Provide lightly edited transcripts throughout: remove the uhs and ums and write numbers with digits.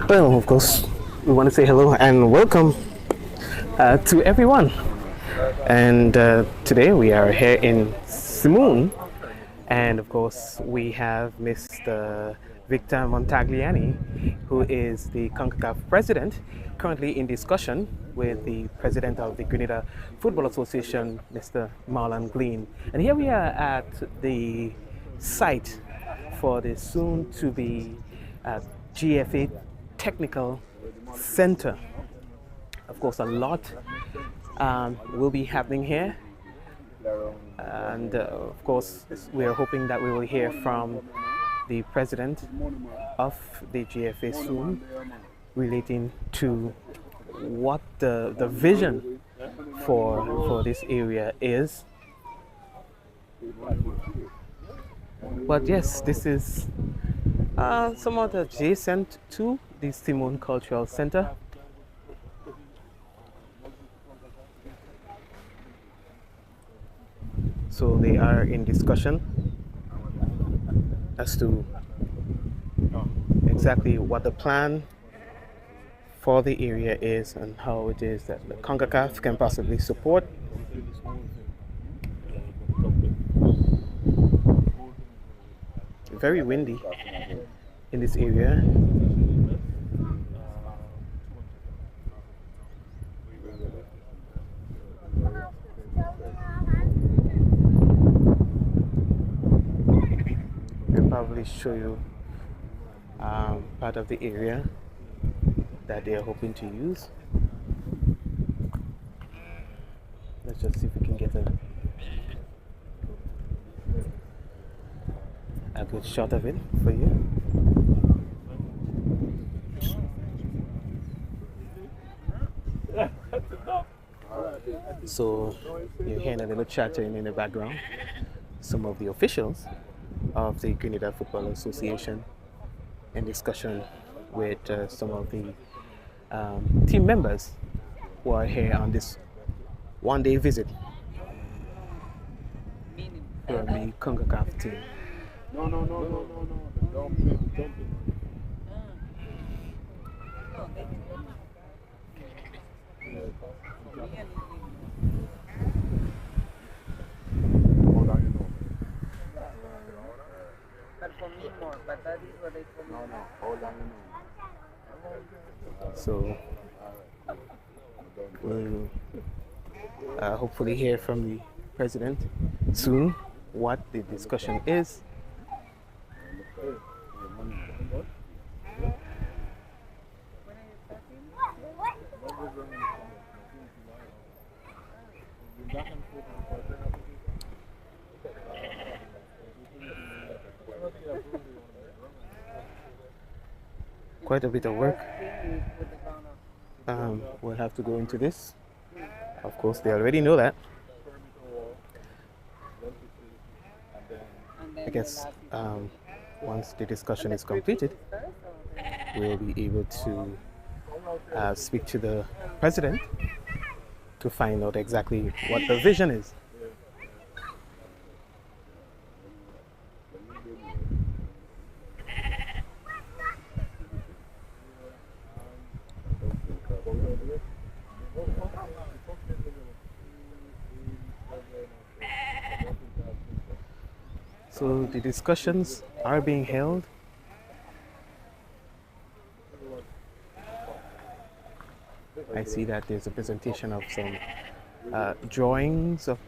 Well, of course, we want to say hello and welcome to everyone. And today we are here in Simone, and of course we have Mr. Victor Montagliani, who is the Concacaf president, currently in discussion with the president of the Grenada Football Association, Mr. Marlon Glean. And here we are at the site for the soon-to-be GFA Technical Center. Of course, a lot will be happening here, and of course we are hoping that we will hear from the president of the GFA soon, relating to what the vision for this area is. But yes, this is somewhat adjacent to the Simone Cultural Center. So they are in discussion as to exactly what the plan for the area is and how it is that the Concacaf can possibly support. Very windy in this area. We'll probably show you part of the area that they are hoping to use. Let's just see if we can get a good shot of it for you. So you're hearing a little chattering in the background. Some of the officials of the Grenada Football Association in discussion with some of the team members who are here on this one-day visit from the Concacaf team. No. Don't play. But for me more, but that is what they told me. No, hold on. So we'll hopefully hear from the president soon what the discussion is. Quite a bit of work. We'll have to go into this. Of course, they already know that. I guess once the discussion is completed, we'll be able to speak to the president to find out exactly what the vision is. So the discussions are being held. I see that there's a presentation of some drawings of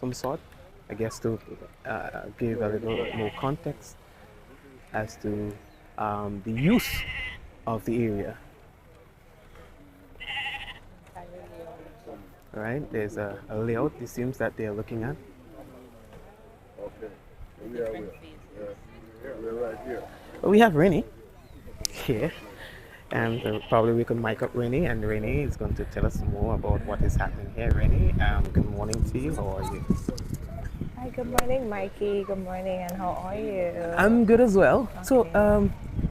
some sort, I guess to give a little more context as to the use of the area. Right, there's a layout, it seems that they're looking at. Okay. We're right here. Well, we have Rennie here, and probably we could mic up Rennie, and Rennie is going to tell us more about what is happening here. Rennie, good morning to you. How are you? Hi, good morning, Mikey. Good morning, and how are you? I'm good as well. So,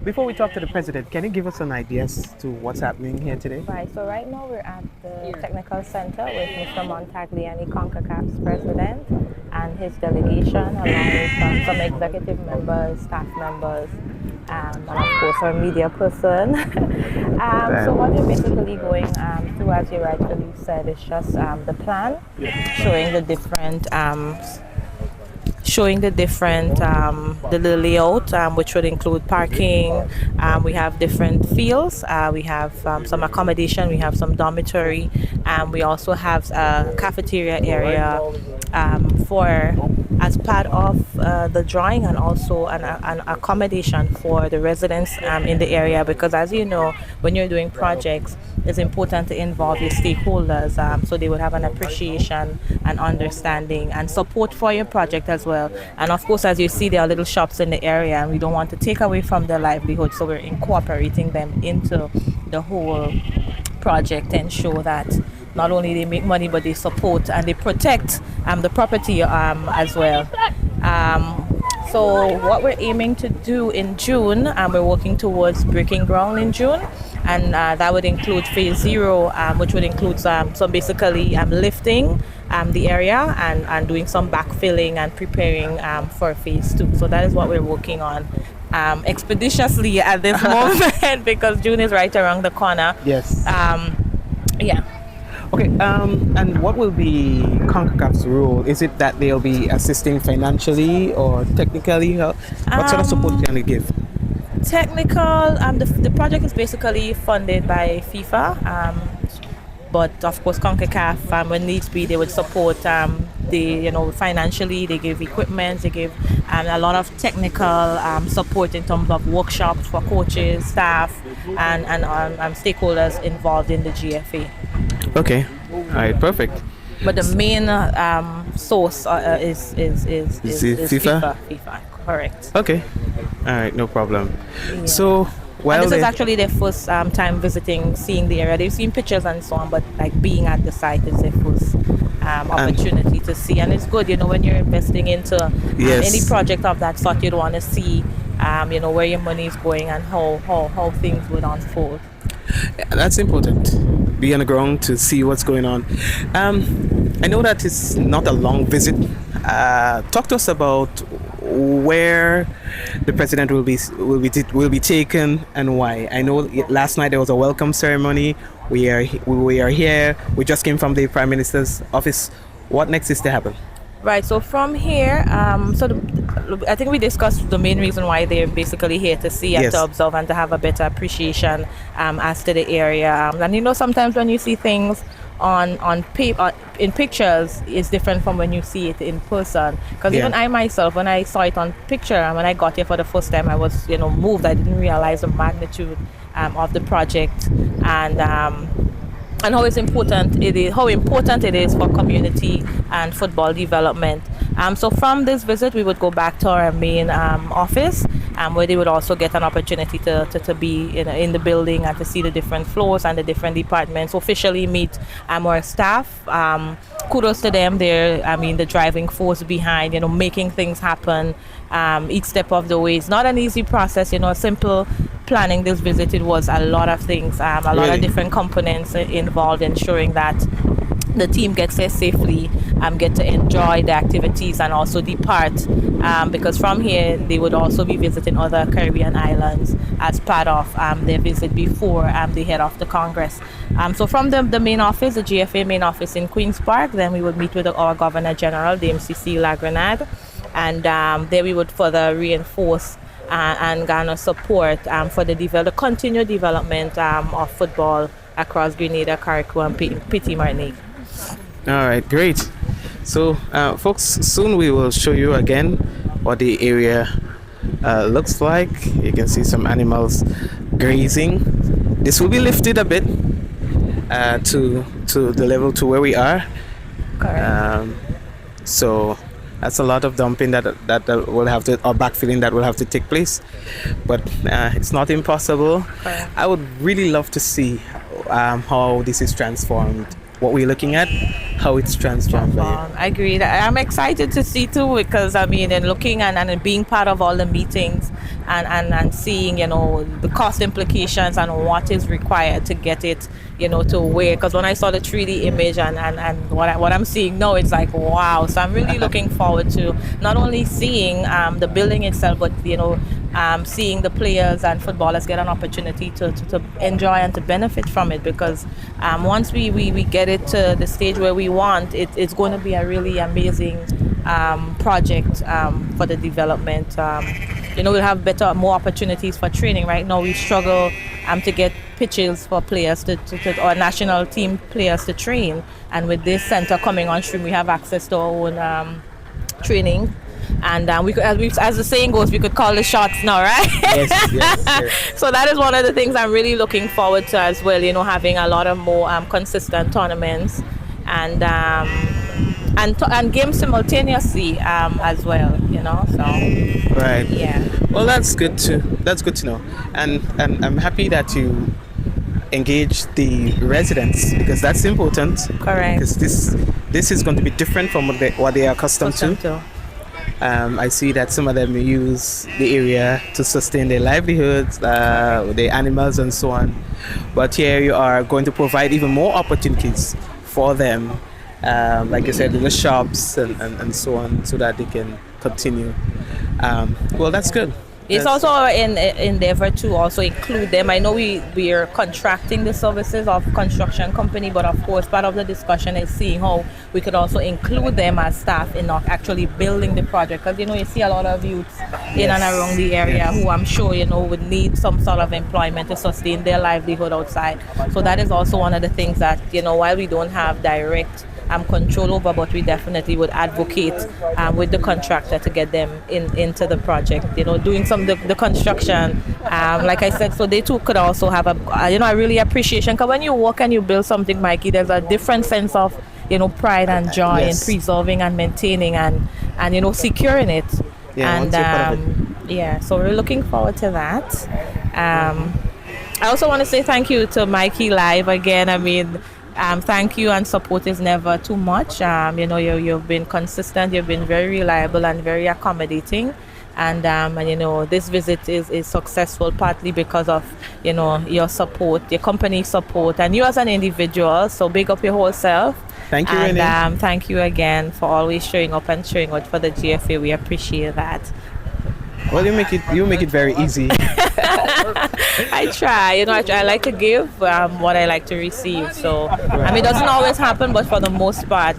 before we talk to the president, can you give us some ideas to what's happening here today? Right, so right now we're at the technical center with Mr. Montagliani, Concacaf's president, and his delegation, along with some executive members, staff members, and of course our media person. So what we're basically going through, as you rightfully said, is just the plan, showing the different the layout, which would include parking. We have different fields. We have some accommodation. We have some dormitory. We also have a cafeteria area for as part of the drawing, and also an accommodation for the residents in the area, because as you know, when you're doing projects, it's important to involve your stakeholders so they would have an appreciation and understanding and support for your project as well. And of course, as you see, there are little shops in the area, and we don't want to take away from their livelihood, so we're incorporating them into the whole project and ensure that not only they make money, but they support and they protect the property as well. So what we're aiming to do in June, we're working towards breaking ground in June, and that would include phase 0, which would include some basically lifting the area and doing some backfilling and preparing for phase 2. So that is what we're working on expeditiously at this moment, because June is right around the corner. Yes. Yeah. Okay, and what will be Concacaf's role? Is it that they'll be assisting financially or technically? What sort of support can they give? Technical, the project is basically funded by FIFA, but of course Concacaf, when needs be, they would support financially. They give equipment, they give a lot of technical support in terms of workshops for coaches, staff, and stakeholders involved in the GFA. Okay, all right, perfect. But the main source is FIFA? FIFA, correct. Okay, all right, no problem. Yeah. So, and this is actually their first time visiting, seeing the area. They've seen pictures and so on, but like being at the site is their first opportunity to see. And it's good, when you're investing into any project of that sort, you'd want to see, where your money is going and how things would unfold. Yeah, that's important. Be on the ground to see what's going on. I know that it's not a long visit. Talk to us about where the president will be taken and why. I know last night there was a welcome ceremony. We are here. We just came from the Prime Minister's office. What next is to happen? Right, so from here, I think we discussed the main reason why they're basically here to see and to observe and to have a better appreciation as to the area. And sometimes when you see things on paper, in pictures, it's different from when you see it in person. Because even I myself, when I saw it on picture and when I got here for the first time, I was moved. I didn't realize the magnitude of the project and how important it is for community and football development. So from this visit, we would go back to our main office, where they would also get an opportunity to be in the building and to see the different floors and the different departments, officially meet our staff. Kudos to them. They're, the driving force behind, making things happen each step of the way. It's not an easy process, simple planning this visit. It was a lot of things, a lot of different components involved, ensuring that the team gets there safely, get to enjoy the activities and also depart, because from here they would also be visiting other Caribbean islands as part of their visit before they head off to Congress. So from the main office, the GFA main office in Queen's Park, then we would meet with our Governor General, the MCC Lagranade, and there we would further reinforce and garner support for the continued development of football across Grenada, Carriacou, and Petit Martinique. All right, great. So, folks, soon we will show you again what the area looks like. You can see some animals grazing. This will be lifted a bit to the level to where we are. Correct. So that's a lot of dumping that will have to, or backfilling that will have to take place, but it's not impossible. Correct. I would really love to see how this is transformed. What we're looking at, how it's transformed. I agree. I'm excited to see too, because in looking and being part of all the meetings and seeing, the cost implications and what is required to get it, to where, because when I saw the 3D image and what I'm seeing now, it's like, wow. So I'm really looking forward to not only seeing the building itself, but, seeing the players and footballers get an opportunity to enjoy and to benefit from it, because once we get it to the stage where we want, it's going to be a really amazing project for the development. We'll have more opportunities for training. Right now we struggle to get pitches for players to or national team players to train, and with this center coming on stream, we have access to our own training. And we could, as the saying goes, we could call the shots now, right? Yes. So that is one of the things I'm really looking forward to as well. Having a lot of more consistent tournaments and games simultaneously as well. So Right. yeah. Well, that's good to know, and I'm happy that you engage the residents, because that's important. Correct. Because this is going to be different from what they are accustomed to. I see that some of them use the area to sustain their livelihoods, their animals and so on. But here you are going to provide even more opportunities for them, like you said, in the shops and so on, so that they can continue. Well, that's good. It's also an endeavor to also include them. I know we are contracting the services of construction company, but of course part of the discussion is seeing how we could also include them as staff in actually building the project. Because you see a lot of youths in and around the area who I'm sure would need some sort of employment to sustain their livelihood outside. So that is also one of the things that while we don't have direct control over, but we definitely would advocate with the contractor to get them into the project, doing some of the construction, like I said, so they too could also have a really appreciation, because when you work and you build something, Mikey, there's a different sense of pride and joy in preserving and maintaining and securing it. So we're looking forward to that. I also want to say thank you to Mikey Live again. I mean, thank you, and support is never too much. You've been consistent, you've been very reliable and very accommodating, and this visit is successful partly because of your support, your company support, and you as an individual. So big up your whole self. Thank you, and Renee. Thank you again for always showing up and showing out for the GFA. We appreciate that. Well, you make it very easy. I try, I like to give what I like to receive. So, it doesn't always happen, but for the most part,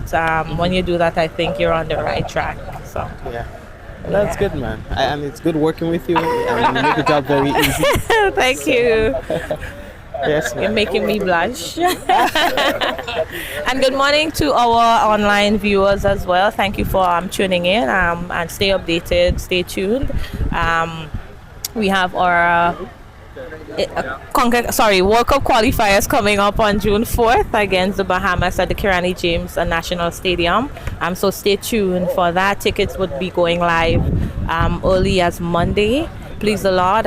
when you do that, I think you're on the right track. So, yeah. Well, that's good, man. And it's good working with you. And you make the job very easy. Thank you. Yes, ma'am. You're making me blush. And good morning to our online viewers as well. Thank you for tuning in, and stay updated, stay tuned. We have our World Cup qualifiers coming up on June 4th against the Bahamas at the Kirani James National Stadium. So stay tuned for that. Tickets would be going live early as Monday. Please the Lord.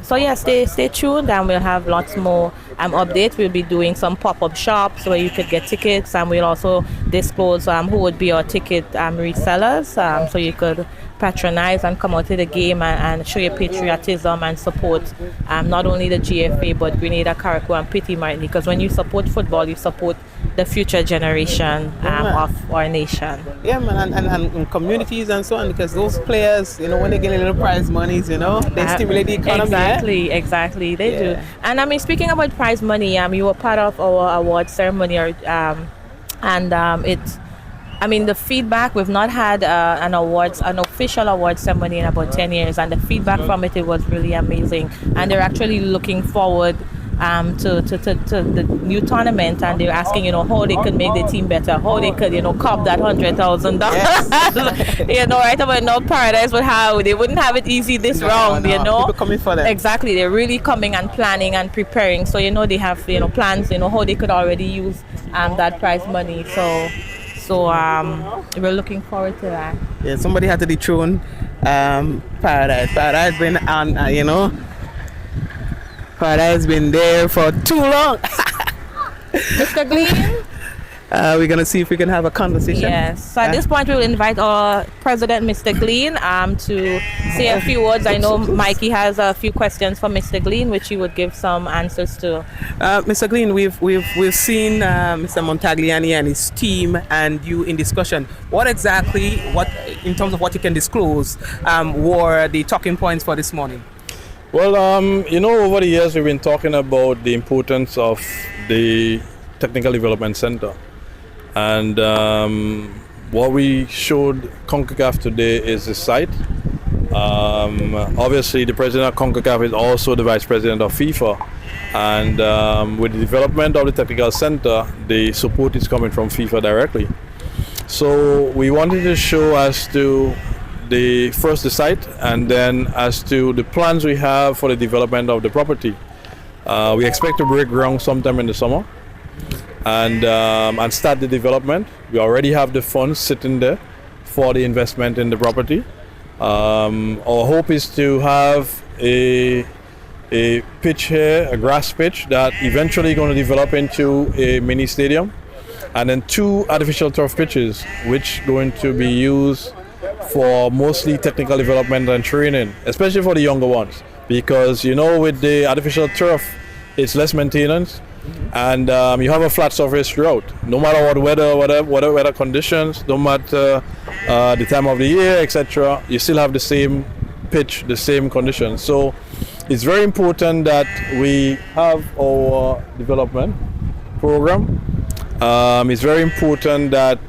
Stay tuned, and we'll have lots more updates. We'll be doing some pop-up shops where you could get tickets, and we'll also disclose who would be our ticket resellers, so you could patronize and come out to the game and show your patriotism and support not only the GFA but Grenada, Carriacou and Petite Martinique, because when you support football, you support the future generation of our nation. Yeah, man, and communities and so on, because those players, when they get a little prize monies, they stimulate the economy. Exactly, they do. And speaking about prize money, you were part of our award ceremony, the feedback, we've not had an official award ceremony in about 10 years, and the feedback from it was really amazing. And they're actually looking forward to the new tournament, and they're asking, how they could make the team better, how they could, cop that $100,000. Yes. Right about now, Paradise they wouldn't have it easy this round, People coming for them. Exactly, they're really coming and planning and preparing. So, they have, plans, how they could already use that prize money. So we're looking forward to that. Yeah, somebody had to dethrone Paradise. Paradise been on, Paradise been there for too long. Mr. Glean? We're gonna see if we can have a conversation. Yes. So at this point, we will invite our president, Mr. Glean, to say a few words. I know Mikey has a few questions for Mr. Glean, which he would give some answers to. Mr. Glean, we've seen Mr. Montagliani and his team and you in discussion. What exactly, in terms of what you can disclose, were the talking points for this morning? Well, over the years we've been talking about the importance of the Technical Development Center. And what we showed Concacaf today is the site. Obviously, the president of Concacaf is also the vice president of FIFA. And with the development of the technical center, the support is coming from FIFA directly. So we wanted to show as to the site, and then as to the plans we have for the development of the property. We expect to break ground sometime in the summer and start the development. We already have the funds sitting there for the investment in the property. Our hope is to have a pitch here, a grass pitch that eventually going to develop into a mini stadium, and then 2 artificial turf pitches which going to be used for mostly technical development and training, especially for the younger ones, because with the artificial turf it's less maintenance, and you have a flat surface throughout, no matter what weather conditions, no matter the time of the year, etc. You still have the same pitch, the same conditions. So it's very important that we have our development program. It's very important that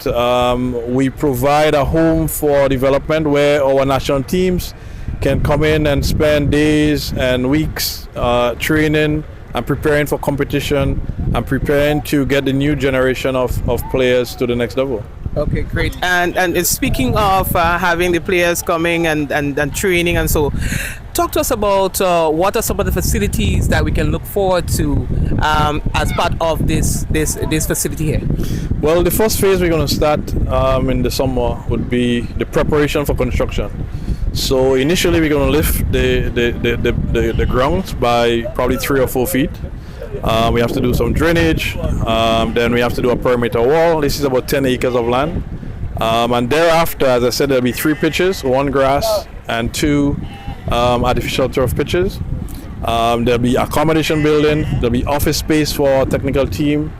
we provide a home for development where our national teams can come in and spend days and weeks training and preparing for competition and preparing to get the new generation of players to the next level. Okay, great. And speaking of having the players coming and training and so, talk to us about what are some of the facilities that we can look forward to as part of this facility here. Well, the first phase we're going to start in the summer would be the preparation for construction. So initially we're going to lift the grounds by probably 3 or 4 feet. We have to do some drainage, then we have to do a perimeter wall. This is about 10 acres of land. And thereafter, as I said, there'll be 3 pitches, 1 grass and 2 artificial turf pitches. There'll be accommodation building, there'll be office space for our technical team.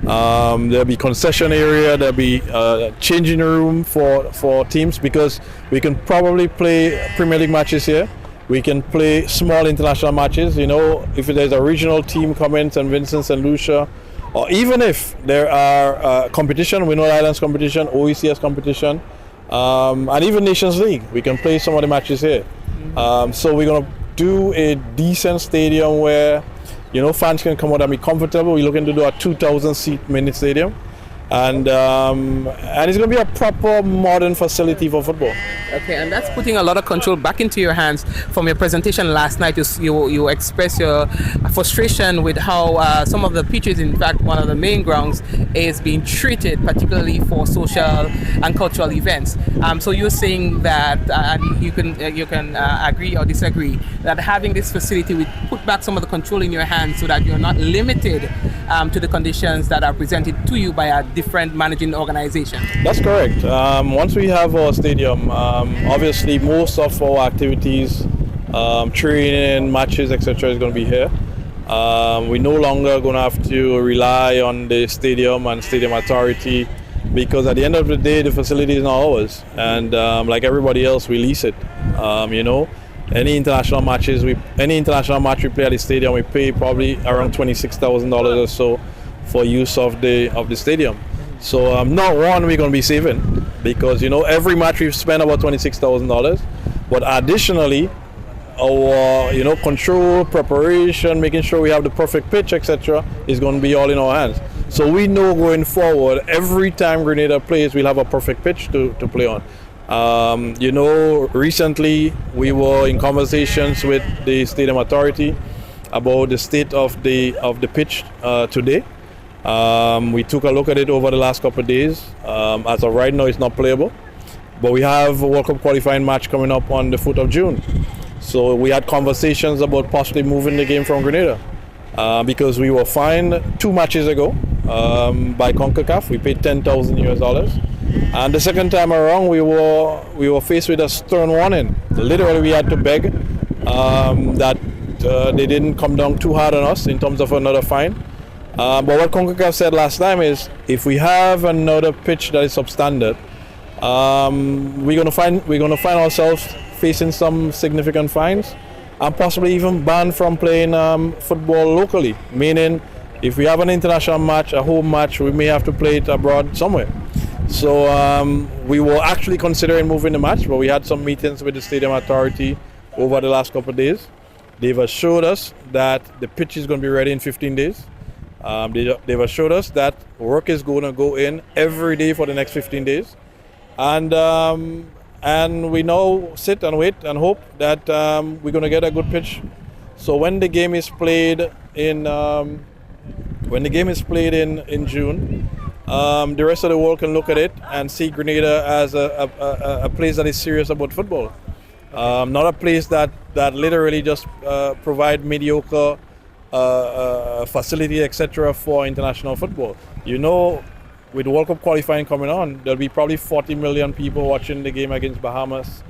There'll be concession area, there'll be changing room for teams, because we can probably play Premier League matches here. We can play small international matches, if there's a regional team coming, St. Vincent, St. Lucia, or even if there are competition, Window Islands competition, OECS competition, and even Nations League, we can play some of the matches here. So we're going to do a decent stadium where fans can come out and be comfortable. We're looking to do a 2,000 seat mini stadium, and it's going to be a proper modern facility for football. Okay, and that's putting a lot of control back into your hands. From your presentation last night, you express your frustration with how some of the pitches, in fact one of the main grounds, is being treated, particularly for social and cultural events. So you're saying that, and you can agree or disagree, that having this facility would put back some of the control in your hands so that you're not limited to the conditions that are presented to you by a different managing organization. That's correct. Once we have our stadium, obviously most of our activities, training, matches, etc. is going to be here. We're no longer going to have to rely on the stadium and stadium authority, because at the end of the day the facility is not ours, and like everybody else we lease it. Any international match we play at the stadium, we pay probably around $26,000 or so for use of the stadium. So not one we're going to be saving, because every match we've spent about $26,000, but additionally our control, preparation, making sure we have the perfect pitch, etc. is going to be all in our hands. So we know going forward, every time Grenada plays, we'll have a perfect pitch to play on. Recently we were in conversations with the stadium authority about the state of the pitch today. We took a look at it over the last couple of days. As of right now, it's not playable, but we have a World Cup qualifying match coming up on the 4th of June. So we had conversations about possibly moving the game from Grenada, because we were fine 2 matches ago. by Concacaf. We paid $10,000. And the second time around, we were faced with a stern warning. Literally, we had to beg that they didn't come down too hard on us in terms of another fine. But what Concacaf said last time is, if we have another pitch that is substandard, we're gonna find ourselves facing some significant fines, and possibly even banned from playing football locally. Meaning, if we have an international match, a home match, we may have to play it abroad somewhere. So we were actually considering moving the match, but we had some meetings with the stadium authority over the last couple of days. They've assured us that the pitch is going to be ready in 15 days. They've assured us that work is going to go in every day for the next 15 days. And we now sit and wait and hope that we're going to get a good pitch. So when the game is played in June, the rest of the world can look at it and see Grenada as a place that is serious about football. Not a place that literally just provide mediocre facility, etc. for international football. You know, with World Cup qualifying coming on, there'll be probably 40 million people watching the game against Bahamas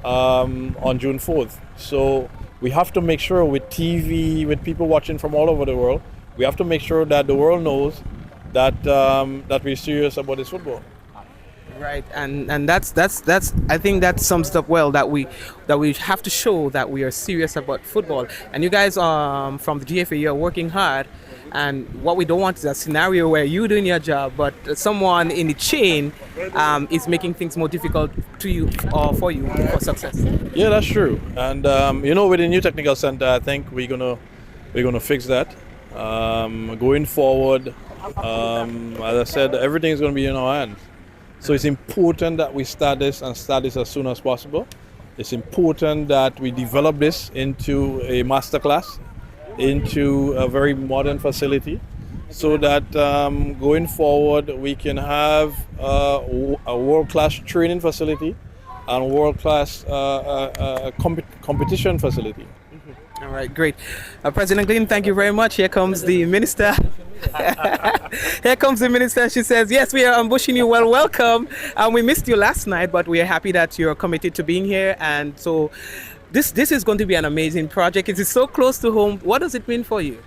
on June 4th. So we have to make sure with TV, with people watching from all over the world, we have to make sure that the world knows that we're serious about this football. Right, and that's I think that sums it up well, that we have to show that we are serious about football. And you guys from the GFA, you're working hard, and what we don't want is a scenario where you're doing your job but someone in the chain is making things more difficult to you or for you for success. Yeah, that's true. And with the new technical center, I think we're gonna fix that. Going forward, as I said, everything is going to be in our hands. So it's important that we start this as soon as possible. It's important that we develop this into a masterclass, into a very modern facility, so that going forward we can have a world-class training facility and world-class competition facility. All right, great. President Glenn, thank you very much. Here comes the minister. Here comes the minister. She says, yes, we are ambushing you. Well, welcome. We missed you last night, but we are happy that you're committed to being here. And so this is going to be an amazing project. It is so close to home. What does it mean for you?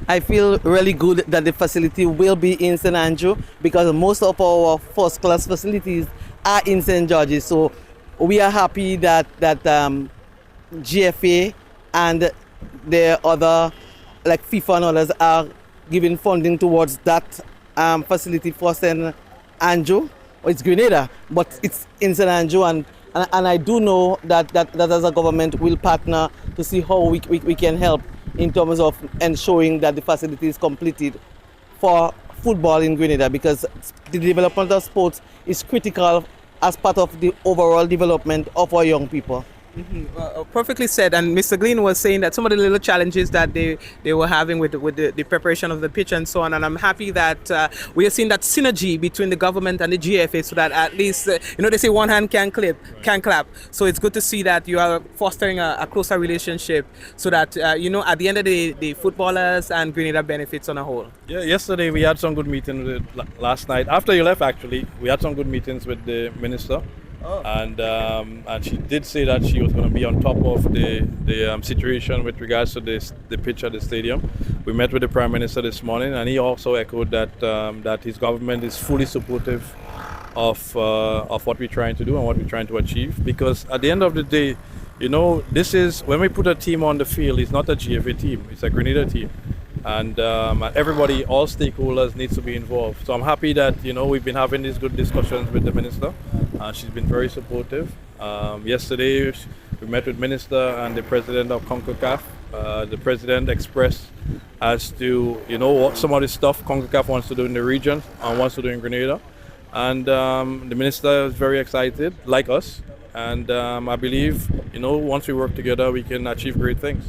I feel really good that the facility will be in St. Andrew, because most of our first class facilities are in St. George's. So we are happy that GFA and the other, like FIFA and others, are giving funding towards that facility for St. Andrew. It's Grenada, but it's in St. Andrew, and I do know that as a government will partner to see how we can help in terms of ensuring that the facility is completed for football in Grenada, because the development of sports is critical as part of the overall development of our young people. Mm-hmm. Perfectly said. And Mr. Glenn was saying that some of the little challenges that they were having with the preparation of the pitch and so on, and I'm happy that we are seeing that synergy between the government and the GFA, so that at least they say one hand can clap. So it's good to see that you are fostering a closer relationship, so that at the end of the day, the footballers and Grenada benefits on a whole. Yeah, yesterday we had some good meetings last night. After you left, actually, we had some good meetings with the minister. Oh. And she did say that she was going to be on top of the situation with regards to the pitch at the stadium. We met with the Prime Minister this morning, and he also echoed that his government is fully supportive of what we're trying to do and what we're trying to achieve. Because at the end of the day, this is, when we put a team on the field, it's not a GFA team, it's a Grenada team. And everybody, all stakeholders needs to be involved. So I'm happy that we've been having these good discussions with the minister, and she's been very supportive. Yesterday we met with minister and the president of Concacaf. The president expressed as to what some of the stuff Concacaf wants to do in the region and wants to do in Grenada, and the minister is very excited, like us. And I believe once we work together, we can achieve great things.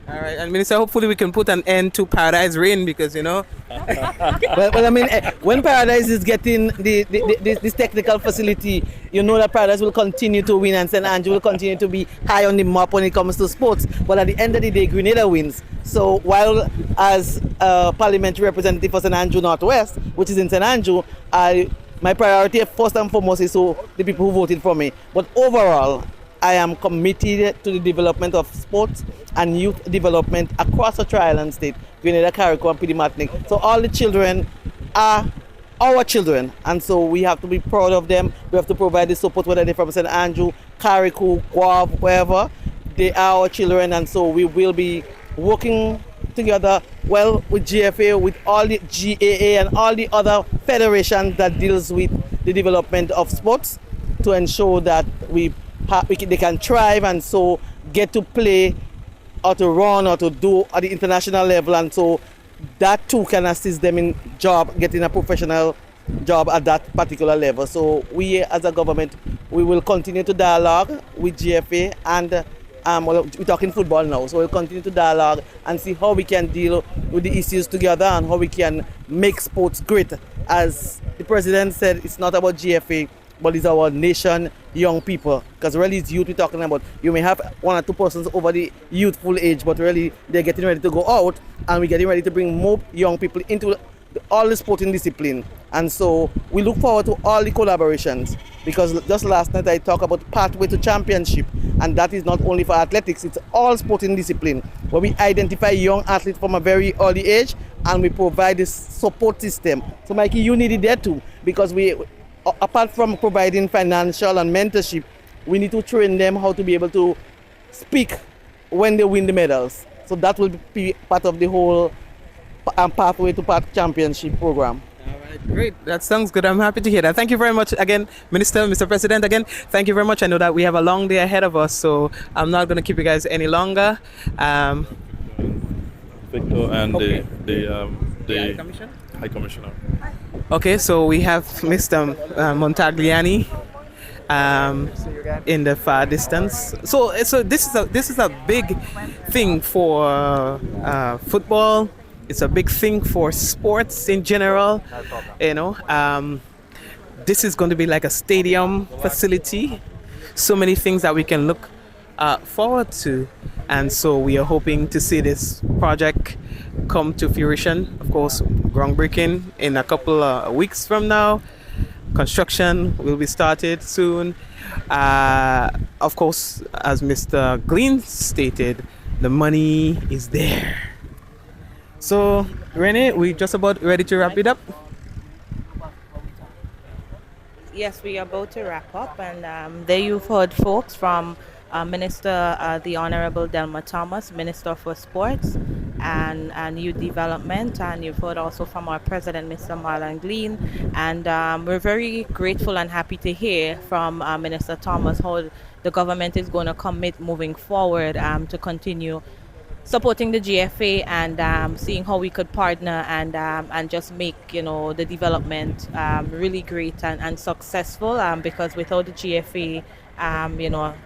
All right, and Minister, hopefully we can put an end to Paradise Rain because, well, I mean, when Paradise is getting this technical facility, you know that Paradise will continue to win and St. Andrew will continue to be high on the map when it comes to sports. But at the end of the day, Grenada wins. So while as a parliamentary representative for St. Andrew Northwest, which is in St. Andrew, my priority first and foremost is to the people who voted for me. But overall, I am committed to the development of sports and youth development across the Tri-Island state, Grenada, Carriacou, and Petite Martinique. So all the children are our children, and so we have to be proud of them. We have to provide the support, whether they're from St. Andrew, Carriacou, Guave, wherever. They are our children, and so we will be working together well with GFA, with all the GAA and all the other federations that deals with the development of sports to ensure that they can thrive and so get to play or to run or to do at the international level, and so that too can assist them in getting a professional job at that particular level. So we as a government, we will continue to dialogue with GFA and we're talking football now, so we'll continue to dialogue and see how we can deal with the issues together and how we can make sports great. As the president said, it's not about GFA, but it's our nation, young people, because really it's youth we're talking about. You may have 1 or 2 persons over the youthful age, but really they're getting ready to go out, and we're getting ready to bring more young people into all the sporting discipline. And so we look forward to all the collaborations, because just last night I talked about pathway to championship, and that is not only for athletics, it's all sporting discipline, where we identify young athletes from a very early age and we provide this support system. So Mikey, you need it there too, because apart from providing financial and mentorship, we need to train them how to be able to speak when they win the medals. So that will be part of the whole pathway to path championship program. All right, great. That sounds good. I'm happy to hear that. Thank you very much again, Minister, Mr. President. Again, thank you very much. I know that we have a long day ahead of us, so I'm not going to keep you guys any longer. Victor and Okay. the Commission? High Commissioner. Okay, so we have Mr. Montagliani in the far distance. So this is a big thing for football. It's a big thing for sports in general. You know, this is going to be like a stadium facility. So many things that we can look forward to, and so we are hoping to see this project come to fruition. Of course, groundbreaking in a couple of weeks from now. Construction will be started soon. Of course, as Mr. Glean stated, the money is there. So, Renee, we're just about ready to wrap it up. Yes, we are about to wrap up, and there you've heard folks from Minister, the Honorable Delma Thomas, Minister for Sports and Youth Development, and you've heard also from our President, Mr. Marlon Glean, and we're very grateful and happy to hear from Minister Thomas how the government is going to commit moving forward to continue supporting the GFA and seeing how we could partner and just make the development really great and successful, because without the GFA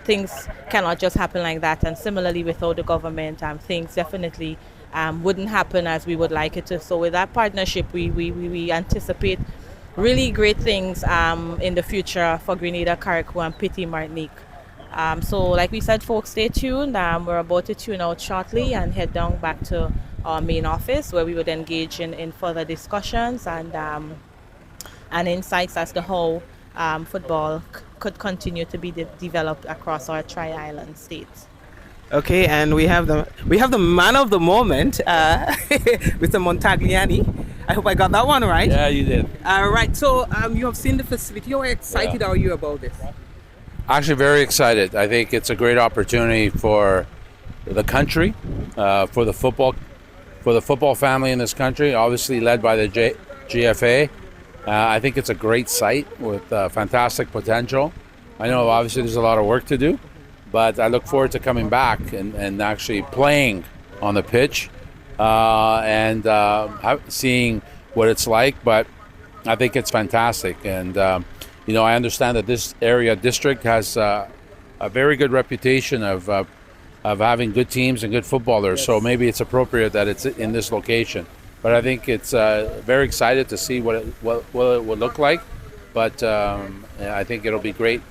things cannot just happen like that, and similarly without the government things definitely wouldn't happen as we would like it to. So with that partnership we anticipate really great things in the future for Grenada, Carriacou and Petite Martinique. So like we said, folks, stay tuned. We're about to tune out shortly and head down back to our main office, where we would engage in further discussions and insights as to how football could continue to be developed across our Tri-Island states. Okay, and we have the man of the moment, Mr. Montagliani. I hope I got that one right. Yeah, you did. All right. So you have seen the facility. How excited are you about this? Actually, very excited. I think it's a great opportunity for the country, for the football family in this country, obviously led by the GFA. I think it's a great site with fantastic potential. I know obviously there's a lot of work to do, but I look forward to coming back and actually playing on the pitch and seeing what it's like. But I think it's fantastic. And I understand that this area district has a very good reputation of of having good teams and good footballers. So maybe it's appropriate that it's in this location. But I think it's very excited to see what it will look like. But I think it'll be great,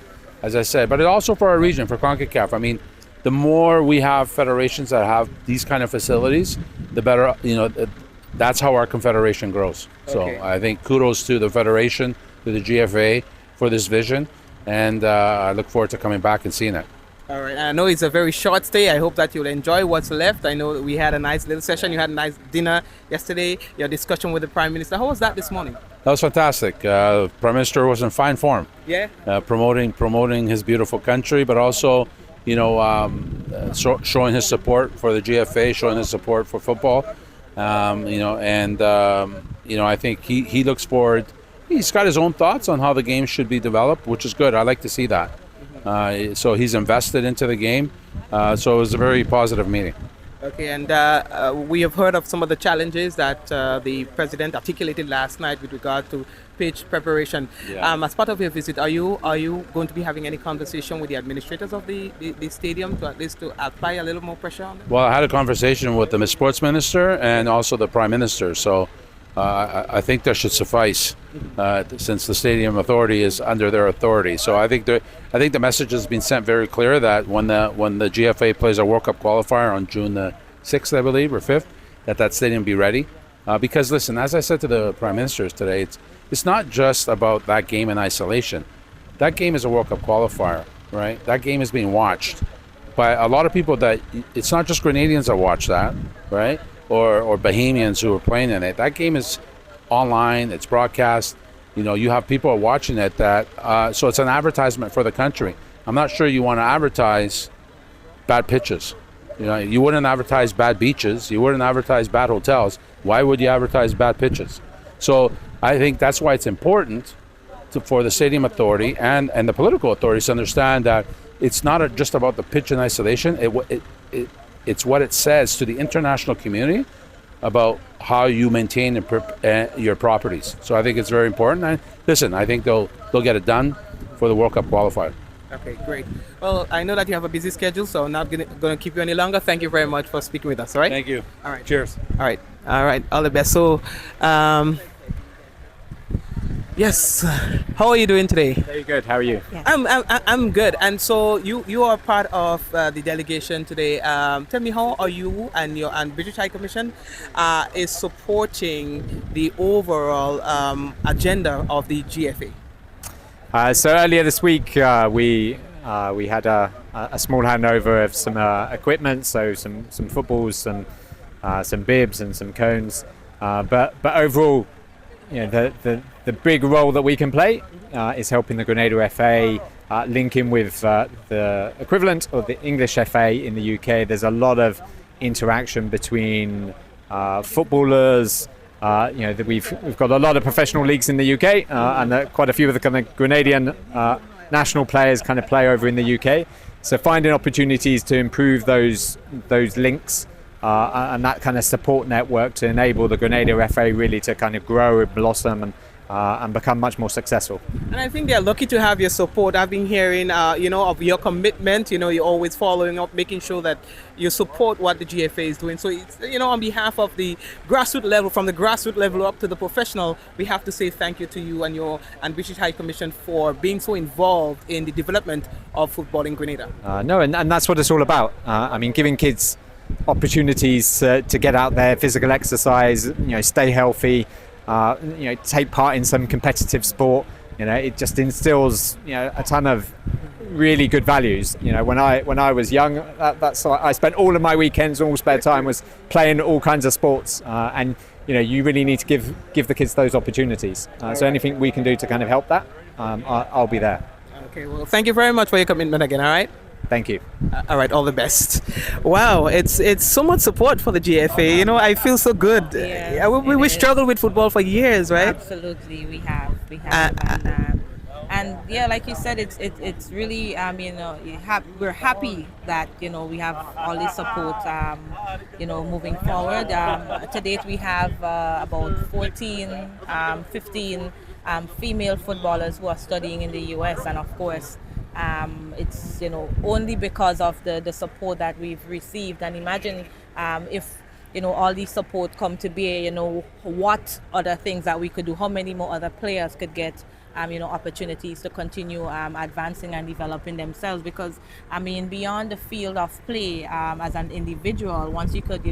as I said. But also for our region, for Concacaf. I mean, the more we have federations that have these kind of facilities, the better. That's how our confederation grows. So I think kudos to the federation, to the GFA for this vision, and I look forward to coming back and seeing it. All right. I know it's a very short stay. I hope that you'll enjoy what's left. I know we had a nice little session. You had a nice dinner yesterday. Your discussion with the Prime Minister. How was that this morning? That was fantastic. Prime Minister was in fine form. Yeah. Promoting his beautiful country, but also, showing his support for the GFA, showing his support for football. I think he looks forward. He's got his own thoughts on how the game should be developed, which is good. I like to see that. So he's invested into the game. So it was a very positive meeting. Okay, and we have heard of some of the challenges that the president articulated last night with regard to pitch preparation. Yeah. As part of your visit, are you going to be having any conversation with the administrators of the stadium to at least to apply a little more pressure on them? Well, I had a conversation with the sports minister and also the prime minister. So I think that should suffice, since the stadium authority is under their authority. So I think the message has been sent very clear that when the GFA plays a World Cup qualifier on June the 6th, I believe, or 5th, that stadium be ready. Because listen, as I said to the prime ministers today, it's not just about that game in isolation. That game is a World Cup qualifier, right? That game is being watched by a lot of people. That it's not just Grenadians that watch that, right? Or Bahamians who are playing in it. That game is online. It's broadcast. You have people watching it. So it's an advertisement for the country. I'm not sure you want to advertise bad pitches. You wouldn't advertise bad beaches. You wouldn't advertise bad hotels. Why would you advertise bad pitches? So I think that's why it's important for the stadium authority and the political authorities to understand that it's not just about the pitch in isolation. It's what it says to the international community about how you maintain your properties. So I think it's very important. And listen, I think they'll get it done for the World Cup qualifier. Okay, great. Well, I know that you have a busy schedule, so I'm not going to keep you any longer. Thank you very much for speaking with us, all right? Thank you. All right. Cheers. All right. All the best. So, yes. How are you doing today? Very good. How are you? I'm good. And so you are part of the delegation today. Tell me, how are you and British High Commission is supporting the overall agenda of the GFA? So earlier this week, we had a small handover of some equipment, so some footballs, some bibs, and some cones. But overall, the big role that we can play is helping the Grenada FA link in with the equivalent of the English FA in the UK. There's a lot of interaction between footballers. That we've got a lot of professional leagues in the UK, and quite a few of the kind of Grenadian national players kind of play over in the UK. So finding opportunities to improve those links and that kind of support network to enable the Grenada FA really to kind of grow and blossom and become much more successful. And I think they're lucky to have your support. I've been hearing, of your commitment. You're always following up, making sure that you support what the GFA is doing. So it's, on behalf of the grassroots level, from the grassroots level up to the professional, we have to say thank you to you and British High Commission for being so involved in the development of football in Grenada. And that's what it's all about. Giving kids opportunities to get out there, physical exercise, stay healthy. Take part in some competitive sport. It just instills a ton of really good values. When I was young, that's I spent all of my weekends, all spare time was playing all kinds of sports. And you really need to give the kids those opportunities. So anything we can do to kind of help that, I'll be there. Okay. Well, thank you very much for your commitment again. All right. Thank you. All right, all the best. Wow, it's so much support for the GFA. I feel so good. Yeah, we struggled with football for years, right? Absolutely, we have. And yeah, like you said, it's really we're happy that we have all this support moving forward. To date, we have about 14, 15 female footballers who are studying in the US, and of course. it's only because of the support that we've received. And imagine if all these support come to bear, what other things that we could do, how many more other players could get opportunities to continue advancing and developing themselves. Because beyond the field of play, as an individual, once you could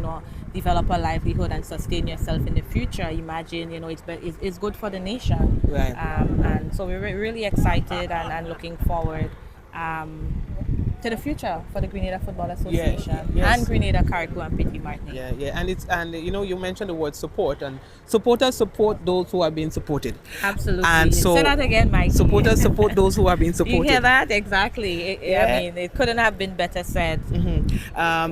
develop a livelihood and sustain yourself in the future, imagine it's good for the nation. Right. And so we're really excited and looking forward to the future for the Grenada Football Association yes. and Grenada, Carriacou and Petit Martinique. And you mentioned the word support, and supporters support those who are being supported. Absolutely. And so say that again, Mike. Supporters support those who are being supported. You hear that? Exactly. It couldn't have been better said.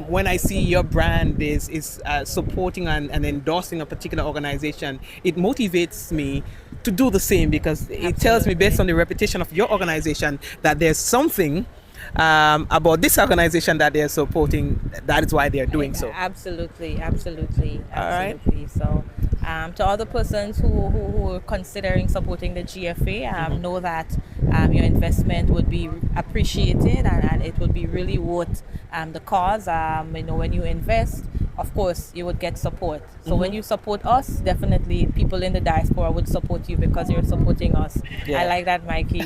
When I see your brand is supporting and endorsing a particular organization, it motivates me to do the same, because it tells me, based on the reputation of your organization, that there's something about this organization that they're supporting. That is why they're doing so. Absolutely. All right. So to other persons who are considering supporting the GFA, know that your investment would be appreciated, and it would be really worth the cause. When you invest, of course, you would get support. So when you support us, definitely people in the diaspora would support you because you're supporting us. Yeah. I like that, Mikey.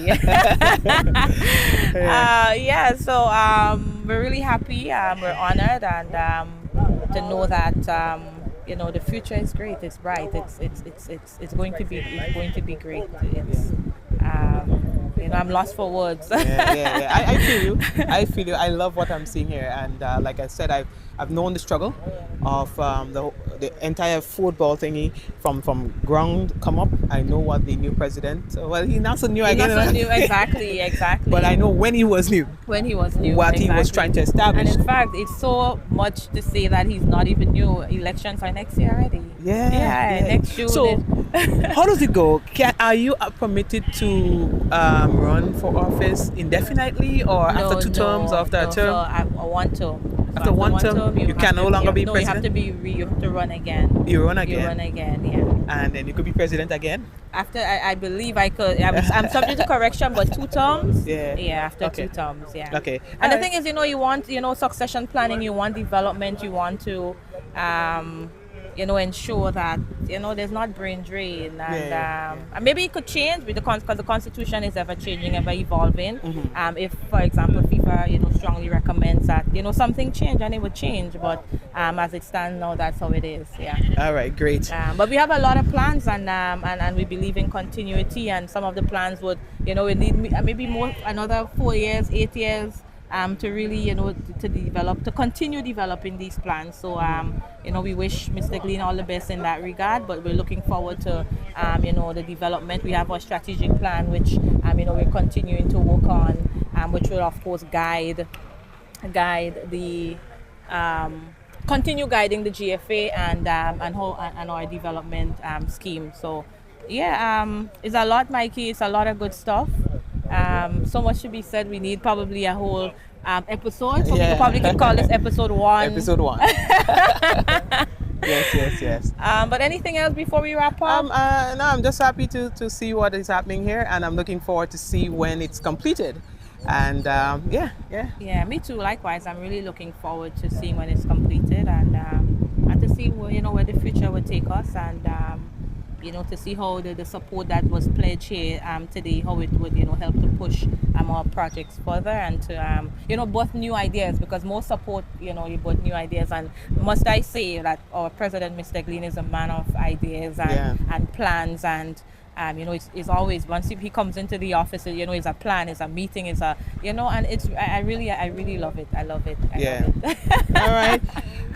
So we're really happy. We're honored, and to know that the future is great. It's bright. It's going to be great. It's I'm lost for words. I feel you. I love what I'm seeing here, and like I said, I've known the struggle of the entire football thingy from ground come up. I know what the new president. Well, he's not so new again. Not so new, exactly. But I know when he was new. What he was trying to establish. And in fact, it's so much to say that he's not even new. Elections are next year already. Next June. So, how does it go? Are you permitted to run for office indefinitely, or after two terms, or after a term? So I want to. After one term, you can no longer be president? You have to run again. You run again? You run again, yeah. And then you could be president again? After, I believe I could. I'm subject to correction, but 2 terms? Yeah, after 2 terms, yeah. Okay. And the thing is, you want, succession planning, you want development, you want to, ensure that there's not brain drain, and maybe it could change because the constitution is ever changing, ever evolving. If, for example, FIFA strongly recommends that something change, and it would change, but as it stands now, that's how it is. All right, great. But we have a lot of plans, and we believe in continuity, and some of the plans would we need maybe more, another 4 years, 8 years, to really, to continue developing these plans. So, we wish Mr. Glean all the best in that regard, but we're looking forward to, the development. We have our strategic plan, which, we're continuing to work on, which will, of course, guide the, continue guiding the GFA and our development scheme. So, it's a lot, Mikey. It's a lot of good stuff. So much to be said. We need probably a whole episode. So we probably could call this episode 1. Episode 1. Yes. But anything else before we wrap up? No, I'm just happy to see what is happening here, and I'm looking forward to see when it's completed. And Yeah, me too. Likewise, I'm really looking forward to seeing when it's completed, and to see where the future will take us, and to see how the support that was pledged here today, how it would help to push our projects further, and to birth new ideas, because more support you birth new ideas. And must I say that our president, Mr. Glean, is a man of ideas and plans, and it's always, once he comes into the office, it's a plan, it's a meeting, it's a and it's I really love it. I love it. All right.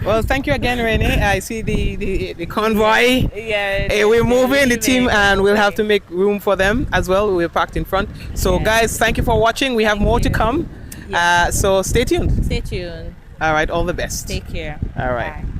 Well, thank you again, Renee. I see the convoy. We're moving the team, and we'll have to make room for them as well. We're parked in front. So, guys, thank you for watching. We have more to come. So stay tuned. Stay tuned. All right. All the best. Take care. All right. Bye.